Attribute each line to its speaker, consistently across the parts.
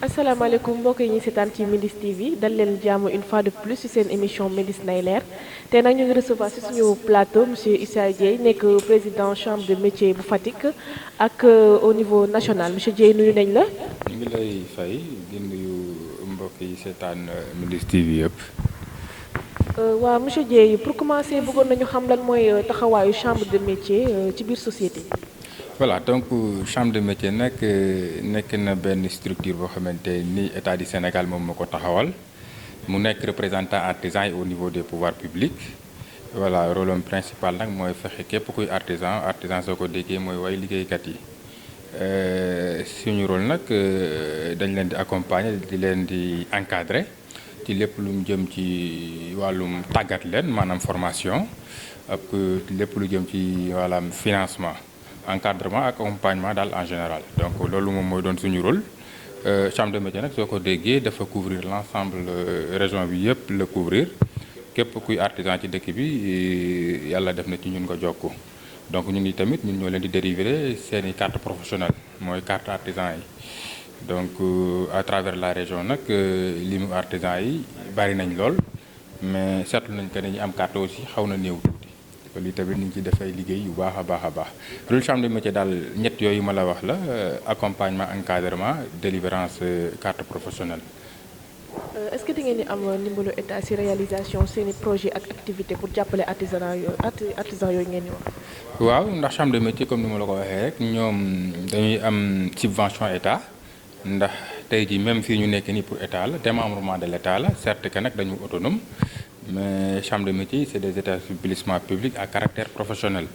Speaker 1: asalaamaaleykum mbokk yi ñuy seetaan ci Mindiss TV dal leen jàmm une fois de plus ci seen émission Mindiss nay leer te nag ñu ngi recevoir ci suñu plateau monsieur Issa Dieye nekk président chambre de métier bu Fatick ak au niveau national monsieur Dieye nuyu nañ la.
Speaker 2: ñu ngi lay fay di nuyu mbokk yi seetaan Mindiss TV yëpp.
Speaker 1: waaw monsieur Dieye pour commencer bëggoon nañu xam lan mooy taxawaayu chambre de métier ci biir société.
Speaker 2: voilà donc chambre de métier nag nekk na benn structure boo xamante ni état du Sénégal moom moo ko taxawal mu nekk représentant artisan yi au niveau des pouvoirs publics voilà rôle am principal nag mooy fexe képp kuy artisan soo ko déggee mooy way liggéeykat yi suñu rôle nag dañ leen di accompagner di leen di encadrer ci lépp lu mu jëm ci wàllum tàggat leen maanaam formation ak lépp lu jëm ci wàllum financement. Encadrement ak accompagnement daal en général donc loolu moom mooy doon suñu rôle chambre de métier nag soo ko déggee dafa couvrir l'ensemble région bi yëpp la couvrir képp kuy artisan ci dëkk bi yàlla def na ci ñun nga jokku donc ñun tamit ñun ñoo leen di délivrer seeni carte professionnelle mooy carte artisan yi donc à travers la région nag limu artisan yi bari nañ lool mais seetlu nañ que ne ñu am carte aussi xaw na néew lii tamit ñu ngi ci def ay liggéey yu baax a baax loolu chambre de métier daal ñett yooyu ma la wax la accompagnement encadrement délivrance carte professionnelle.
Speaker 1: est-ce que da ngeen di am ndimbalu état ci réalisation seeni projet ak activité pour jàppale artisan yooyu ngeen di wax.
Speaker 2: waaw ndax chambre de métier comme ni ma la ko waxee rek ñoom dañuy am subvention état ndax tey jii même fii ñu nekk nii pour état la démembrement de l'état la certes que nag dañu autonome. mais chambre de métier c'est des établissements publics à caractère professionnel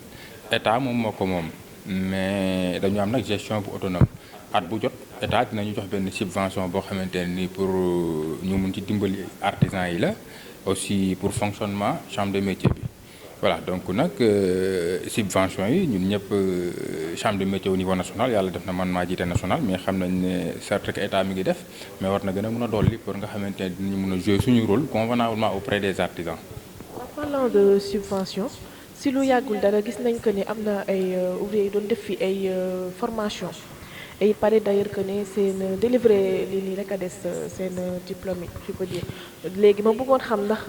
Speaker 2: état moom moo ko moom mais dañu am nag gestion bu autonome at bu jot état dinañu jox benn subvention boo xamante ne nii pour ñu mun ci dimbali artisans yi la aussi pour fonctionnement chambre de métier bi voilà donc nag subvention yi ñun ñëpp chambre de métier au niveau national yàlla def na man maa jiite national mais xam nañ ne certes que état mi ngi def mais war na gën a mën a dolli pour nga xamante ne dinañu mën a jouer suñu rôle convenablement auprès des artisans.
Speaker 1: en parlant de subvention si lu yàggul dara gis nañ que ni am na ay ouvriers yu doon def fi ay formation et il paraît d'ailleurs que ne seen délivré lii nii rek a des seen diplôme yi je peux dire léegi ma bëggoon xam ndax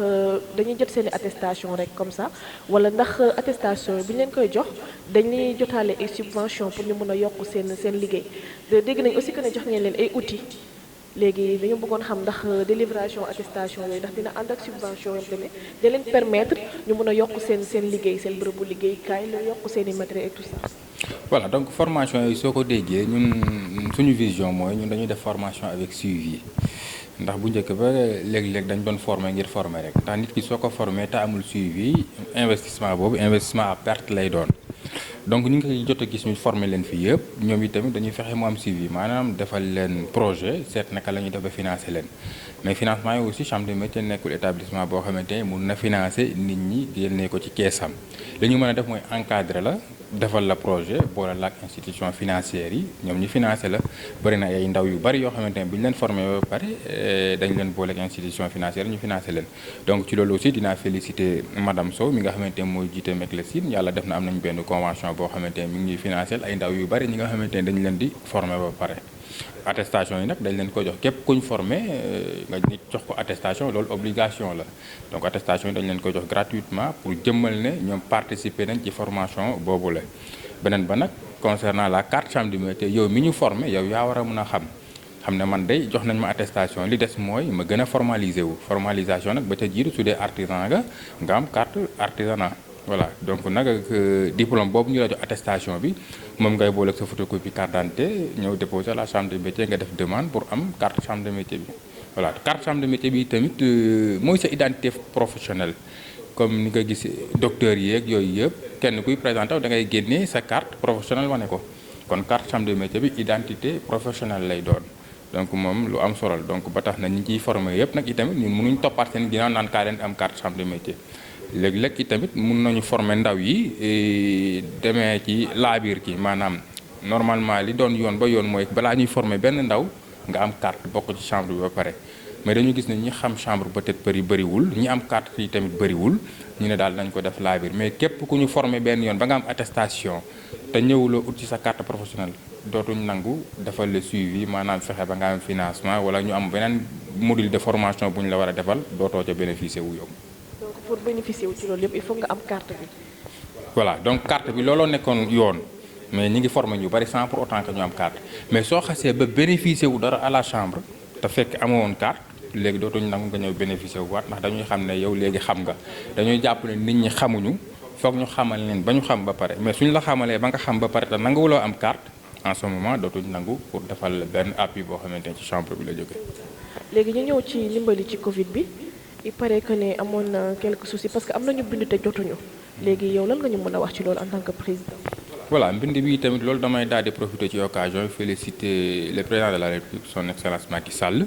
Speaker 1: dañuy jot seen i attestation rek comme ça wala ndax attestation bi ñu leen koy jox dañuy jotaale ay subvention pour ñu mën a yokk seen liggéey dégg nañ aussi que ne jox ngeen leen ay outils léegi dañu bëggoon xam ndax délivration attestation yooyu ndax dina ànd ak subvention yoo xam ne da leen permettre ñu mën a yokk seen liggéey seen bërëbu liggéeykaay la yokk seen i matériel et tout ça.
Speaker 2: voilà donc formation yi soo ko déggee ñun suñu vision mooy ñun dañuy def formation avec suivi ndax bu njëkk ba léeg-léeg dañ doon former ngir former rek ndax nit ki soo ko former te amul suivi investissement boobu investissement à perte lay doon donc ñu ngi koy jot a gis ñu former leen fii yëpp ñoom itamit dañuy fexe mu am suivi maanaam defal leen projet seet naka la ñuy def ba financer leen mais financement yi aussi chambre de métier nekkul établissement boo xamante ne mun na financer nit ñi génne ko ci keesam li ñu mën a def mooy encadrer la defal la projet boole la ak institution financière yi ñoom ñu financé la bëri na ay ndaw yu bëri yoo xamante ne bu ñu leen formé ba pare dañ leen boole ak institution financière ñu financé leen donc ci loolu aussi dinaa féliciter madame Sow mi nga xamante ne mooy jiite MECLESIN yàlla def na am nañu benn convention boo xamante ne mi ngi ñuy financé ay ndaw yu bëri ñi nga xamante ne dañu leen di formé ba pare attestation yi nag dañ leen ko jox képp kuñ formé nga nit jox ko attestation loolu obligation la donc attestation yi dañ leen ko jox gratuitement pour jëmmal ne ñoom participer nañ ci formation boobu la beneen ba nag concernant la carte chambre de métier yow mi ñu formé yow yaa war a mën a xam ne man day jox nañ ma attestation li des mooy ma gën a formaliser wu formalisation nag ba ca jiitu su dee artisan nga am carte artisanat voilà donc nag ak diplôme boobu ñu la jox attestation bi moom ngay boole ak sa photocopie carte d'identité ñëw déposer la chambre de métier nga def demande pour am carte chambre de métier bi voilà carte chambre de métier bi tamit mooy sa identité professionnelle comme ni nga gis docteur yeeg yooyu yëpp kenn kuy présenté da ngay génnee sa carte professionnelle wane ko kon carte chambre de métier bi identité professionnelle lay doon donc moom lu am solo donc ba tax na ñi ciy formé yëpp nag itamit ñun mënuñ toppaat seen ginnaaw naan kaa leen am carte chambre de métier léeg-léeg itamit mun nañu former ndaw yi demee ci laabiir ki maanaam normalement li doon yoon ba yoon mooy balaa ñuy former benn ndaw nga am carte bokk ci chambre bi ba pare mais dañu gis ne ñi xam chambre peut-être bëriwul ñi am carte yi tamit bëriwul ñu ne daal nañ ko def laabir mais képp ku ñu formé benn yoon ba nga am attestation te ñëwuloo ut ci sa carte professionnelle dootuñ nangu defal le suivi maanaam fexe ba nga am financement wala ñu am beneen module de formation bu ñu la war a defal dootoo ca bénéficier wu yow.
Speaker 1: donc pour bénéficier wu ci loolu yëpp il faut nga am carte bi.
Speaker 2: voilà donc carte bi looloo nekkoon yoon mais ñi ngi formé ñu bari sans pour autant que ñu am carte mais soo xasee ba bénéficier wu dara à la chambre te fekk amoo woon carte léegi dootuñ nangu nga ñëw bénéficier wu waat ndax dañuy xam ne yow léegi xam nga dañuy jàpp ne nit ñi xamuñu foog ñu xamal leen ba ñu xam ba pare mais suñu la xamalee ba nga xam ba pare te nanguwuloo am carte en ce moment dootuñ nangu pour defal benn appui boo xamante ne ci chambre bi la jóge.
Speaker 1: léegi ñu ñëw ci ndimbali ci Covid bi il paraît que ne amoon na quelques soucis parce que am nañu bind te jotuñu léegi yow lan nga ñu mën a wax ci loolu en tant que président.
Speaker 2: voilà mbind bi tamit loolu damay daal di profiter ci occasion féliciter le président de la République son excellence Macky Sall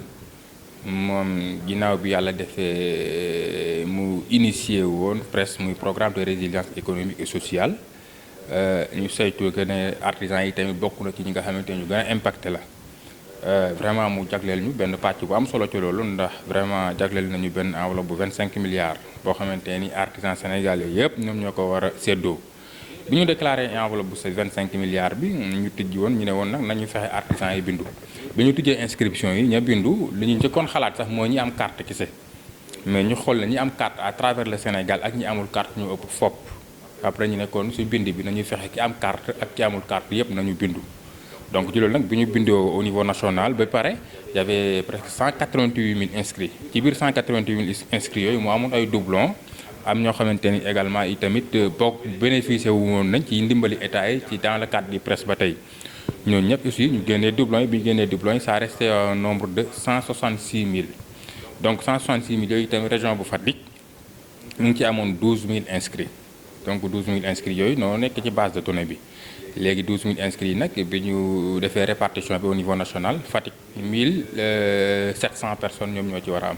Speaker 2: moom ginnaaw bi yàlla defee mu initié woon presque muy programme de résilience économique et sociale ñu saytu que ne artisans yi tamit bokk na ci ñi nga xamante ne ñu gën a impacté la vraiment mu jagleel ñu benn pàcc bu am solo ci loolu ndax vraiment jagleel nañu benn enveloppe bu 25 milliards boo xamante ni artisans sénégalais yëpp ñoom ñoo ko war a séddoo. bi ñu déclaré enveloppe bu 25 milliards bi ñu tijji woon ñu ne woon nag nañu fexe artisans yi bindu bi ñu tijjee inscription yi ña bindu li ñu njëkkoon xalaat sax mooy ñi am carte kese mais ñu xool ne ñi am carte à travers le Sénégal ak ñi amul carte ñu ëpp fopp après ñu nekkoon su bind bi nañuy fexe ki am carte ak ki amul carte yëpp nañu bindu donc ci loolu nag bi ñu bindoo au niveau national ba pare y avait presque 188 000 inscrits ci biir 188 000 inscrits yooyu mu amoon ay doublons am ñoo xamante ni également i tamit bokk bénéficié wu woon nañ ci ndimbali état yi ci dans le cadre du presse ba tey ñooñu ñëpp aussi ñu génnee doublons yi bi ñu génnee doublons yi ça restait un nombre de 166 000 donc 166 000 yooyu tamit région bu Fatick mu ngi ci amoon 12 000 inscrits donc 12 000 inscrits yooyu noonu nekk ci base de données bi léegi 12 000 inscrits yi nag bi ñu defee répartition bi au niveau national Fatick 1700 personnes ñoom ñoo ci war a am.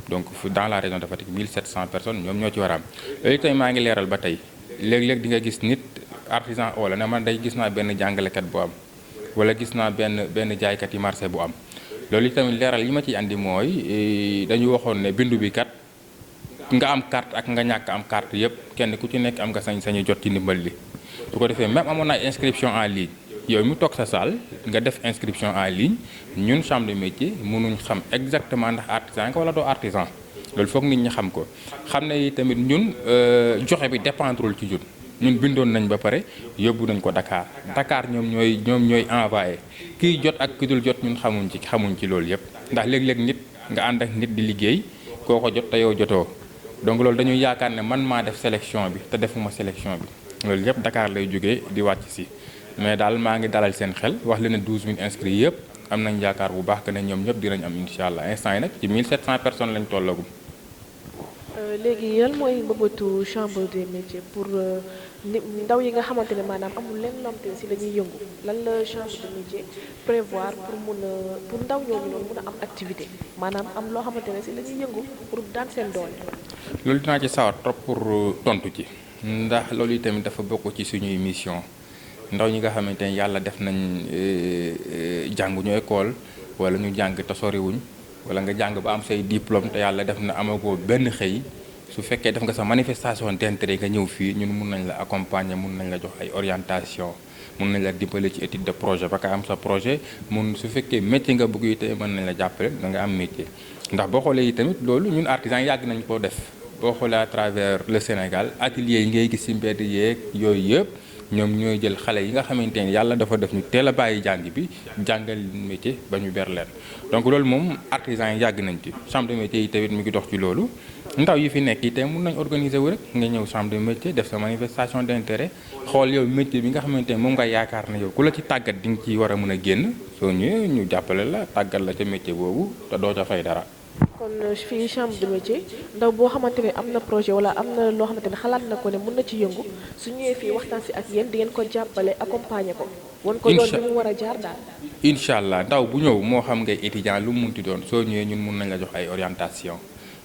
Speaker 2: donc dans la région de Fatick 1700 personnes ñoom ñoo ci war a am léegi tey maa ngi leeral ba tey léeg-léeg di nga gis nit artisan wala ne man day gis naa benn jàngalekat bu am wala gis naa benn jaaykat yi marché bu am loolu tamit leeral yi ma ciy andi mooy dañu waxoon ne bindu bi kat nga am carte ak nga ñàkk am carte yëpp kenn ku ci nekk am nga sañ-sañu jot ci ndimbal li su ko defee même amoon na inscription en ligne yow mi toog sa salle nga def inscription en ligne ñun chambre de métier mënuñ xam exactement ndax artisan nga wala doo artisan loolu foog nit ñi xam ko xam ne tamit ñun joxe bi dépendrul ci ñun bindoon nañ ba pare yóbbu nañ ko Dakar ñoom ñooy envoyé kiy jot ak ki dul jot ñun xamuñ ci loolu yëpp ndax léeg-léeg nit nga ànd ak nit di liggéey koo ko jot te yow jotoo donc loolu dañuy yaakaar ne man maa def sélection bi te defuma sélection bi loolu yëpp Dakar lay jógee di wàcc si mais daal maa ngi dalal seen xel wax leen ne 12 000 inscrits yëpp am nañ yaakaar bu baax que ne ñoom ñëpp dinañ am incha allah instant yi nag ci 1700 personnes lañ tollagum.
Speaker 1: léegi yan mooy mbëbëtu chambre des métiers pour ndaw yi nga xamante ne maanaam amul lenn loo xamante ne si la ñuy yëngu lan la chambre des métiers prévoir pour ndaw ñooñu noonu mun a am activité maanaam am loo xamante ne si la ñuy yëngu pour daan seen doole.
Speaker 2: loolu dinaa ci sawar trop pour tontu ci ndax loolu itamit dafa bokk ci suñuy mission. ndaw ñi nga xamante ne yàlla def nañ jànguñu école wala ñu jàng te soriwuñ wala nga jàng ba am say diplôme te yàlla def na amagoo benn xëy su fekkee def nga sa manifestation d'intérêt nga ñëw fii ñun mun nañ la accompagner mun nañ la jox ay orientation mun nañ la dimbale ci étude de projet ba ka am sa projet su fekkee métier nga bëgg yi te mën nañ la jàppale da nga am métier ndax boo xoolee yi tamit loolu ñun artisans yàgg nañ koo def boo xoolee à travers le Sénégal atelier yi ngay gis ci mbedd yeeg yooyu yëpp ñoom ñooy jël xale yi nga xamante ne yàlla dafa def ñu teel a bàyyi jàng bi jàngal métier ba ñu ber leen donc loolu moom artisans yi yàgg nañ ci chambre de métier yi tamit mi ngi dox ci loolu ndaw yi fi nekk yi tey mun nañ organiser wu rek nga ñëw chambre de métier def sa manifestation d'intérêt xool yow métier bi nga xamante ne moom nga yaakaar ne yow ku la ci tàggat di nga ci war a mën a génn soo ñëwee ñu jàppale la tàggat la ca métier boobu te doo ca fay dara.
Speaker 1: kon fii chambre de métier ndaw boo xamante ne am na projet wala am na loo xamante ne xalaat na ko ne mën na ci yëngu su ñëwee fii waxtaan si ak yéen di ngeen ko jàppale accompagner ko. wan ko doon bi mu war a jaar daal.
Speaker 2: incha allah ndaw bu ñëw moo xam ngay étudiant lu mu munti doon soo ñëwee ñun mun nañ la jox ay orientation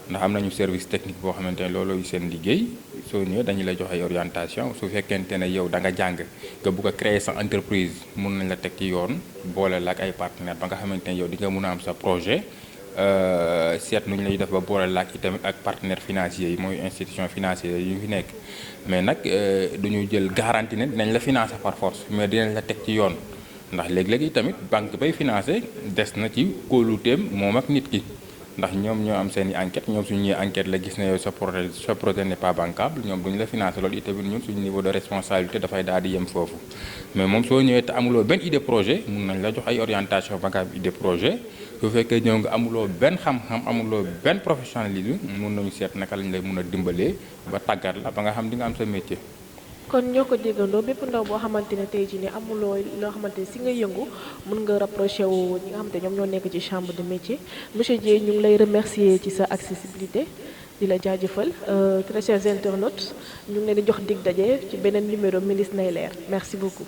Speaker 2: ndax am nañu service technique boo xamante ne loolooy seen liggéey soo ñëwee dañu la jox ay orientation su fekkente ne yow da nga jàng nga bugg a créer sa entreprise mun nañ la teg ci yoon boole la ak ay partenaires ba nga xamante ne yow di nga mun a am sa projet. seet nu ñu lay def ba boole laaj itamit ak partenaires financiers yi mooy institution financière yi ñu fi nekk mais nag du ñu jël garantie ne dinañ la financer par force mais dinañ la teg ci yoon ndax léeg-léeg tamit banque bay financer des na ci kóoluteem moom ak nit ki ndax ñoom ñoo am seen i enquête ñoom suñu ñëwee enquête la gis ne yow sa projet n'est pas bancable ñoom duñu la financer loolu itamit ñun suñu niveau de responsabilité dafay daal di yem foofu mais moom soo ñëwee te amuloo benn idée projet mun nañ la jox ay orientation ba nga am idée projet su fekkee ñëw nga amuloo benn xam-xam amuloo benn professionnalisme mun nañu seet naka lañ lay mun a dimbalee ba tàggat la ba nga xam di nga am sa métier.
Speaker 1: kon ñoo ko déggandoo bépp ndaw boo xamante ne tey jii ne amuloo loo xamante ne si nga yëngu mën nga rapproché wu ñi nga xamante ñoom ñoo nekk ci chambre de métier monsieur Dieye ñu ngi lay remercier ci sa accessibilité di la jaajëfal très chers internautes ñu ngi leen di jox dig daje ci beneen numéro Mindiss nay leer merci beaucoup.